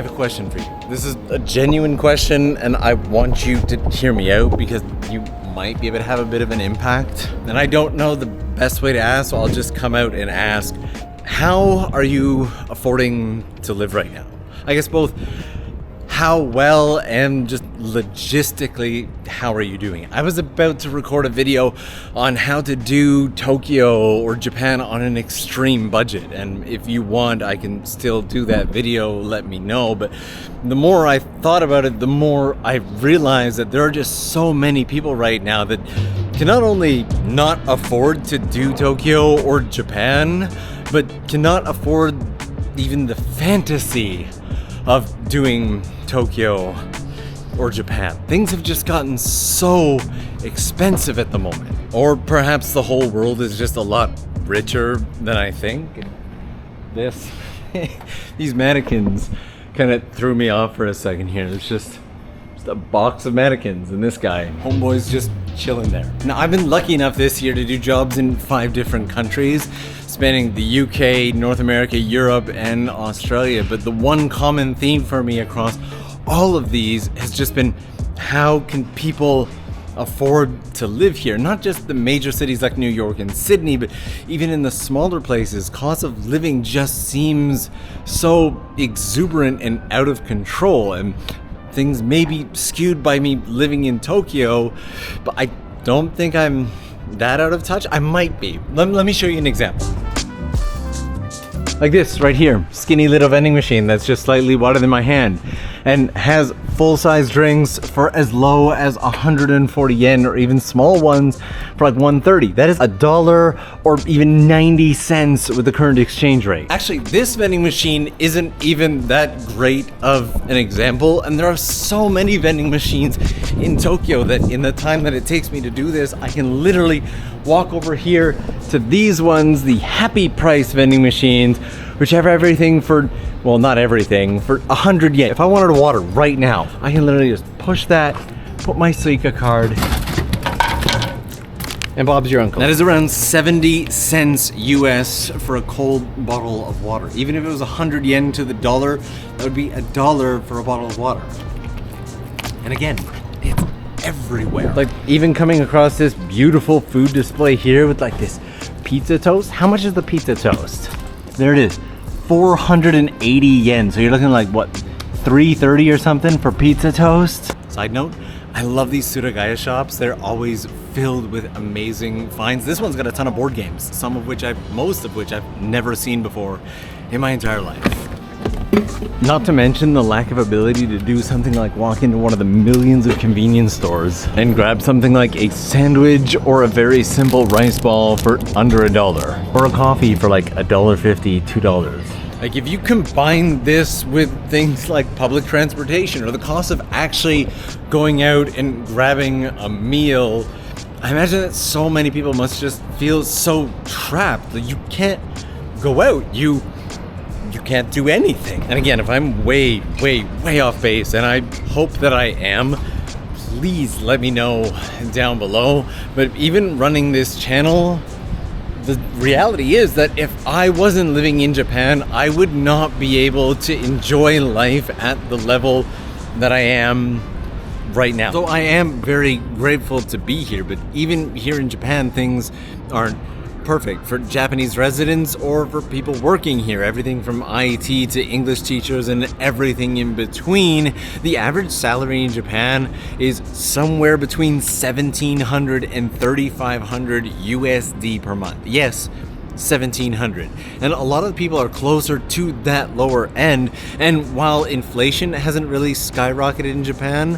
have a question for you. This is a genuine question, and I want you to hear me out because you might be able to have a bit of an impact. And I don't know the best way to ask, so I'll just come out and ask, how are you affording to live right now? I guess both how well and just logistically, how are you doing? I was about to record a video on how to do Tokyo or Japan on an extreme budget. And if you want, I can still do that video, let me know. But the more I thought about it, the more I realized that there are just so many people right now that can not only not afford to do Tokyo or Japan, but cannot afford even the fantasy of doing Tokyo or Japan. Things have just gotten so expensive at the moment. Or perhaps the whole world is just a lot richer than I think. These mannequins kind of threw me off for a second here. There's just a box of mannequins and this guy, homeboy's just chilling there. Now, I've been lucky enough this year to do jobs in 5 different countries, spanning the UK, North America, Europe, and Australia. But the one common theme for me across all of these has just been, how can people afford to live here? Not just the major cities like New York and Sydney, but even in the smaller places, cost of living just seems so exuberant and out of control. And things may be skewed by me living in Tokyo, but I don't think I'm that out of touch. I might be. Let me show you an example. Like this right here, skinny little vending machine that's just slightly wider than my hand and has full-size drinks for as low as 140 yen, or even small ones for like 130. That is $1 or even 90 cents with the current exchange rate. Actually, this vending machine isn't even that great of an example, and there are so many vending machines in Tokyo that in the time that it takes me to do this, I can literally walk over here to these ones, the Happy Price vending machines, which have everything for, well, not everything, for 100 yen. If I wanted a water right now, I can literally just push that, put my Suica card, and Bob's your uncle. That is around 70 cents US for a cold bottle of water. Even if it was 100 yen to the dollar, that would be $1 for a bottle of water. And again, it's everywhere. Like, even coming across this beautiful food display here with like this pizza toast. How much is the pizza toast? There it is, 480 yen. So you're looking like what, 330 or something for pizza toast? Side note, I love these Suragaya shops. They're always filled with amazing finds. This one's got a ton of board games, most of which I've never seen before in my entire life. Not to mention the lack of ability to do something like walk into one of the millions of convenience stores and grab something like a sandwich or a very simple rice ball for under $1, or a coffee for like $1.50, $2. Like, if you combine this with things like public transportation or the cost of actually going out and grabbing a meal, I imagine that so many people must just feel so trapped that you can't go out. You can't do anything. And again, if I'm way off base, and I hope that I am, please let me know down below. But even running this channel, the reality is that if I wasn't living in Japan, I would not be able to enjoy life at the level that I am right now. So I am very grateful to be here, but even here in Japan, things aren't perfect for Japanese residents or for people working here. Everything from IT to English teachers and everything in between. The average salary in Japan is somewhere between 1,700 and 3,500 USD per month. Yes, 1,700. And a lot of people are closer to that lower end. And while inflation hasn't really skyrocketed in Japan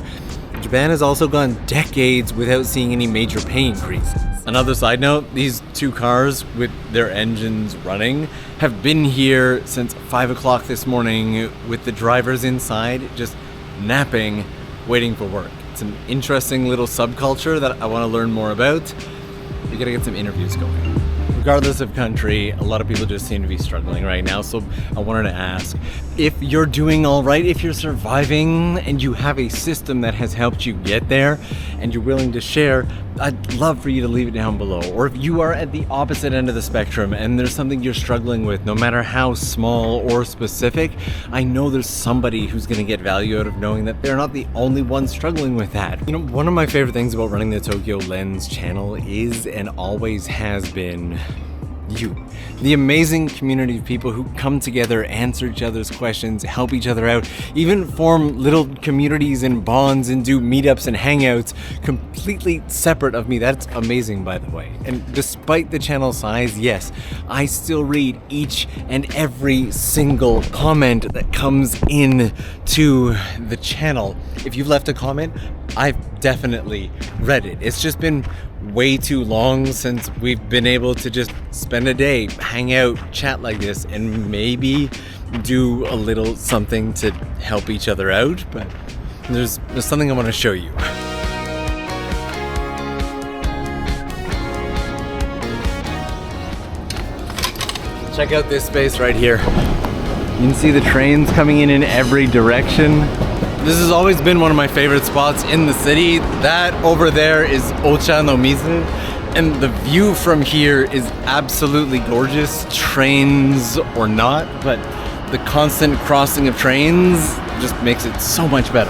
has also gone decades without seeing any major pay increases. Another side note, these 2 cars with their engines running have been here since 5 o'clock this morning with the drivers inside just napping, waiting for work. It's an interesting little subculture that I want to learn more about. We gotta get some interviews going. regardless of country, a lot of people just seem to be struggling right now. So I wanted to ask if you're doing all right, if you're surviving and you have a system that has helped you get there and you're willing to share, I'd love for you to leave it down below. Or if you are at the opposite end of the spectrum and there's something you're struggling with, no matter how small or specific, I know there's somebody who's going to get value out of knowing that they're not the only one struggling with that. You know, one of my favorite things about running the Tokyo Lens channel is and always has been you. The amazing community of people who come together, answer each other's questions, help each other out, even form little communities and bonds and do meetups and hangouts completely separate of me. That's amazing, by the way. And despite the channel size, yes, I still read each and every single comment that comes in to the channel. If you've left a comment, I've definitely read it. It's just been way too long since we've been able to just spend a day, hang out, chat like this, and maybe do a little something to help each other out. But there's something I want to show you. Check out this space right here. You can see the trains coming in every direction. This has always been one of my favorite spots in the city. That over there is Ocha no Mizu, and the view from here is absolutely gorgeous, trains or not, but the constant crossing of trains just makes it so much better.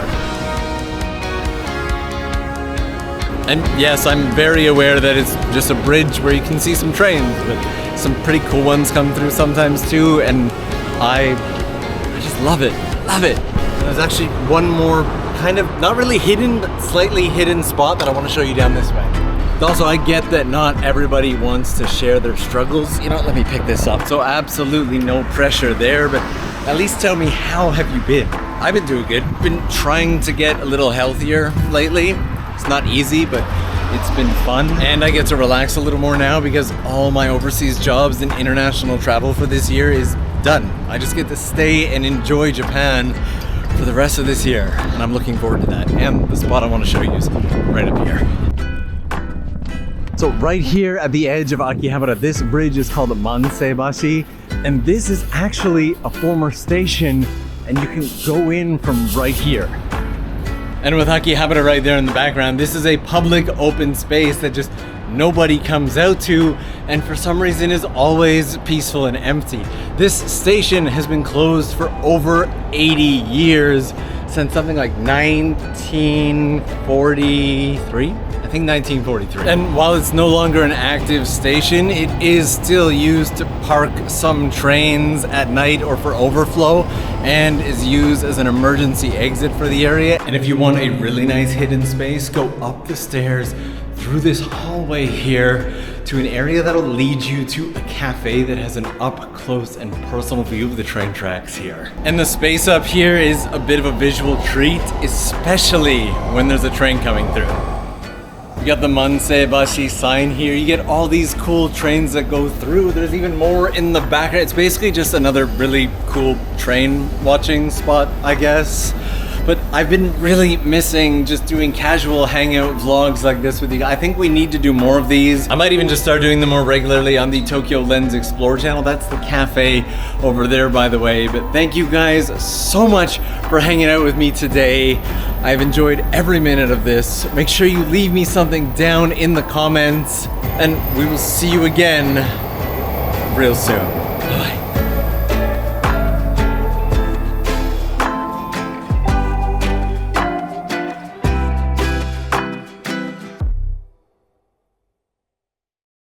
And yes, I'm very aware that it's just a bridge where you can see some trains, but some pretty cool ones come through sometimes too, and I just love it, love it. There's actually one more kind of, not really hidden, but slightly hidden spot that I want to show you down this way. Also, I get that not everybody wants to share their struggles. You know, let me pick this up. So absolutely no pressure there, but at least tell me, how have you been? I've been doing good. Been trying to get a little healthier lately. It's not easy, but it's been fun. And I get to relax a little more now because all my overseas jobs and international travel for this year is done. I just get to stay and enjoy Japan for the rest of this year, and I'm looking forward to that. And the spot I want to show you is right up here. So right here at the edge of Akihabara, this bridge is called Manseibashi, and this is actually a former station, and you can go in from right here. And with Akihabara right there in the background, this is a public open space that just nobody comes out to, and for some reason is always peaceful and empty. This station has been closed for over 80 years, since something like 1943? I think 1943. And while it's no longer an active station, it is still used to park some trains at night or for overflow, and is used as an emergency exit for the area. And if you want a really nice hidden space, go up the stairs through this hallway here to an area that'll lead you to a cafe that has an up close and personal view of the train tracks here. And the space up here is a bit of a visual treat, especially when there's a train coming through. You got the Manseibashi sign here. You get all these cool trains that go through. There's even more in the background. It's basically just another really cool train watching spot, I guess. But I've been really missing just doing casual hangout vlogs like this with you. I think we need to do more of these. I might even just start doing them more regularly on the Tokyo Lens Explore channel. That's the cafe over there, by the way. But thank you guys so much for hanging out with me today. I've enjoyed every minute of this. Make sure you leave me something down in the comments, and we will see you again real soon. Bye.